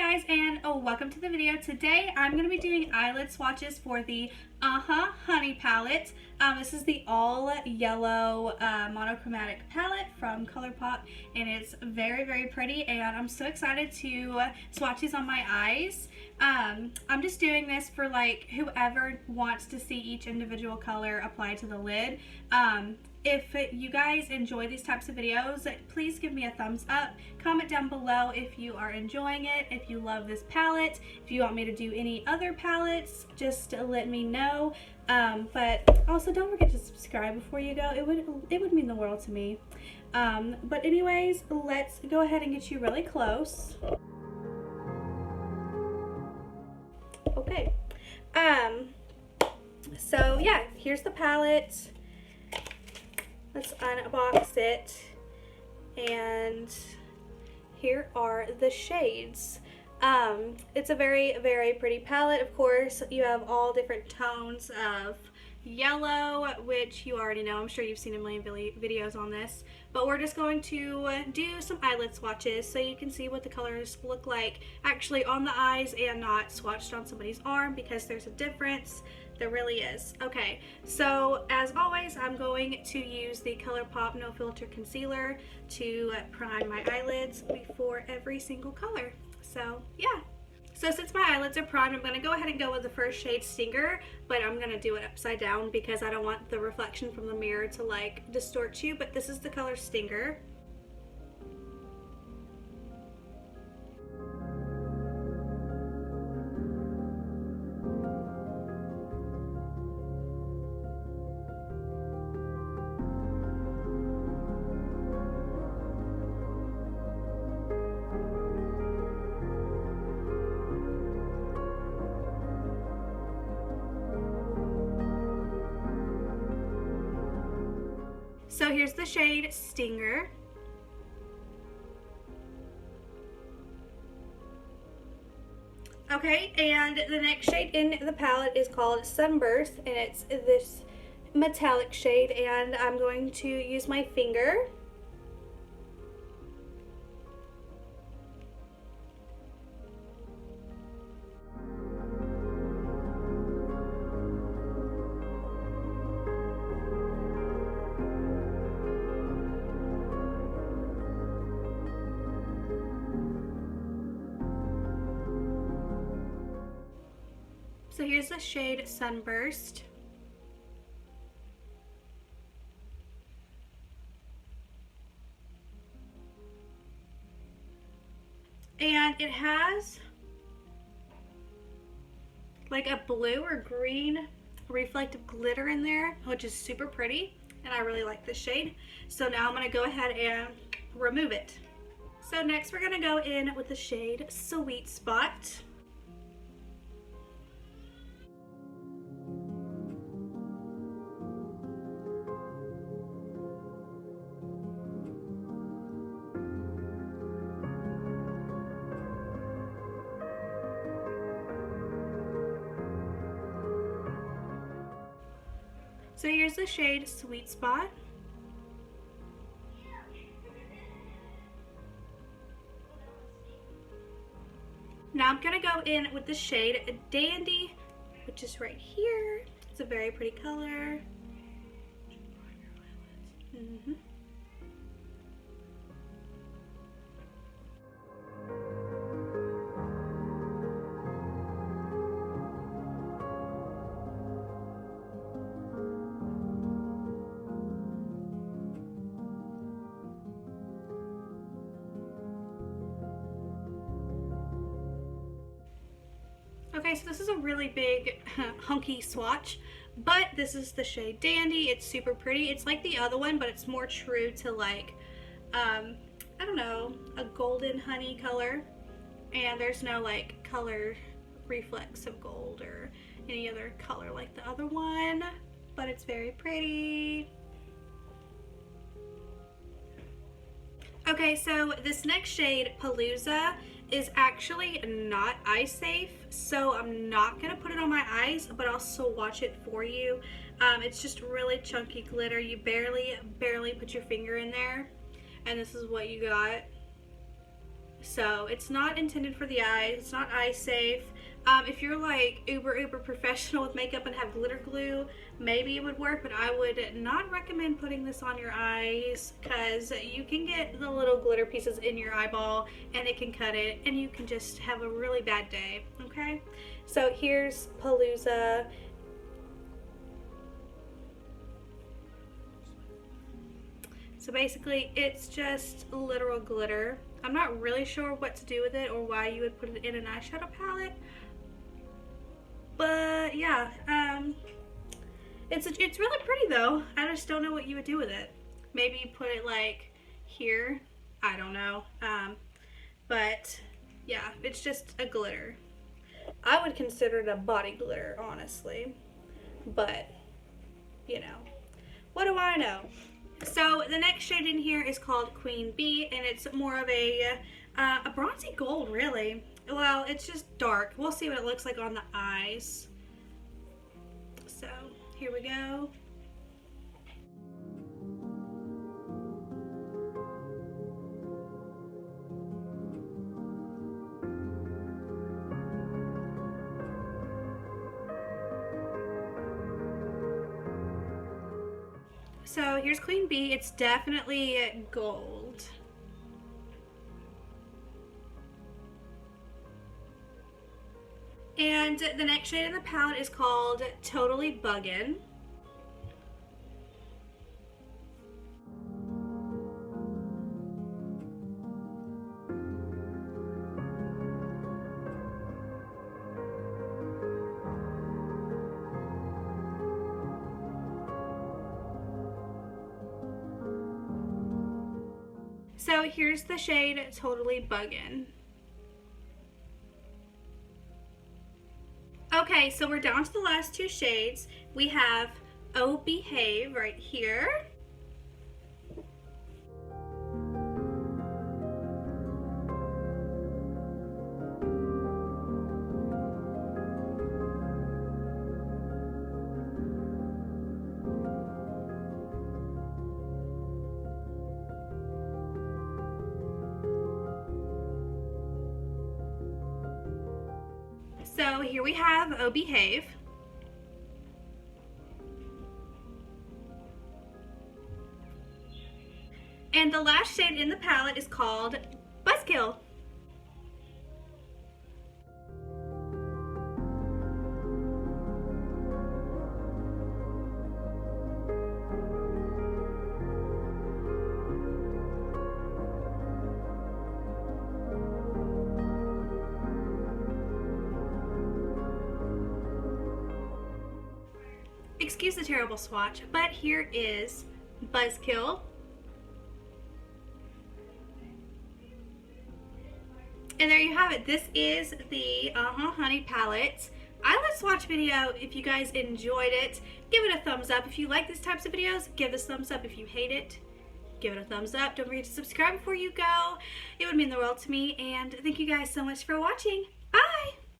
guys, and welcome to the video. Today I'm going to be doing eyelid swatches for the Honey palette. This is the all yellow monochromatic palette from Colourpop, and it's very pretty, and I'm so excited to swatch these on my eyes. I'm just doing this for like whoever wants to see each individual color applied to the lid. If you guys enjoy these types of videos, please give me a thumbs up. Comment down below if you are enjoying it, if you love this palette, if you want me to do any other palettes, just let me know. But also don't forget to subscribe before you go. It would mean the world to me. But anyways, let's go ahead and get you really close. Okay. So yeah, here's the palette. Let's unbox it, and here are the shades. It's a very pretty palette. Of course, you have all different tones of yellow, which you already know. I'm sure you've seen a million videos on this, but we're just going to do some eyelid swatches so you can see what the colors look like actually on the eyes and not swatched on somebody's arm, because there's a difference. There really is. Okay, so as always, I'm going to use the Colourpop No Filter Concealer to prime my eyelids before every single color. So yeah. So since my eyelids are primed, I'm going to go ahead and go with the first shade, Stinger, but I'm going to do it upside down because I don't want the reflection from the mirror to like distort you, but this is the color Stinger. So here's the shade Stinger. Okay, and the next shade in the palette is called Sunburst, and it's this metallic shade, and I'm going to use my finger. So here's the shade Sunburst. And it has like a blue or green reflective glitter in there, which is super pretty, and I really like this shade. So now I'm going to go ahead and remove it. So next we're going to go in with the shade Sweet Spot. So here's the shade Sweet Spot. Now I'm gonna go in with the shade Dandy, which is right here. It's a very pretty color. Okay, so this is a really big hunky swatch, but this is the shade Dandy. It's super pretty. It's like the other one, but it's more true to like, I don't know, a golden honey color. And there's no like color reflex of gold or any other color like the other one, but it's very pretty. Okay, so this next shade, Palooza, is actually not eye safe, so I'm not gonna put it on my eyes, but I'll swatch it for you. It's just really chunky glitter. You barely put your finger in there, and this is what you got. So it's not intended for the eyes. It's not eye safe. If you're like uber professional with makeup and have glitter glue, maybe it would work, but I would not recommend putting this on your eyes because you can get the little glitter pieces in your eyeball and it can cut it and you can just have a really bad day, okay? So here's Palooza. So basically it's just literal glitter. I'm not really sure what to do with it or why you would put it in an eyeshadow palette. But yeah, it's really pretty though. I just don't know what you would do with it. Maybe you put it like here. I don't know. But yeah, it's just a glitter. I would consider it a body glitter, honestly. But, you know, what do I know? So the next shade in here is called Queen Bee, and it's more of a bronzy gold, really. Well, it's just dark. We'll see what it looks like on the eyes. So here we go. So here's Queen Bee. It's definitely gold. And the next shade in the palette is called Totally Buggin'. So here's the shade Totally Buggin'. Okay, so we're down to the last two shades. We have Oh Behave right here. So here we have Oh Behave. And the last shade in the palette is called Buzzkill. Excuse the terrible swatch, but here is Buzzkill. And there you have it. This is the Honey palette eyelid swatch video. If you guys enjoyed it, give it a thumbs up. If you like these types of videos, give this thumbs up. If you hate it, give it a thumbs up. Don't forget to subscribe before you go. It would mean the world to me. And thank you guys so much for watching. Bye!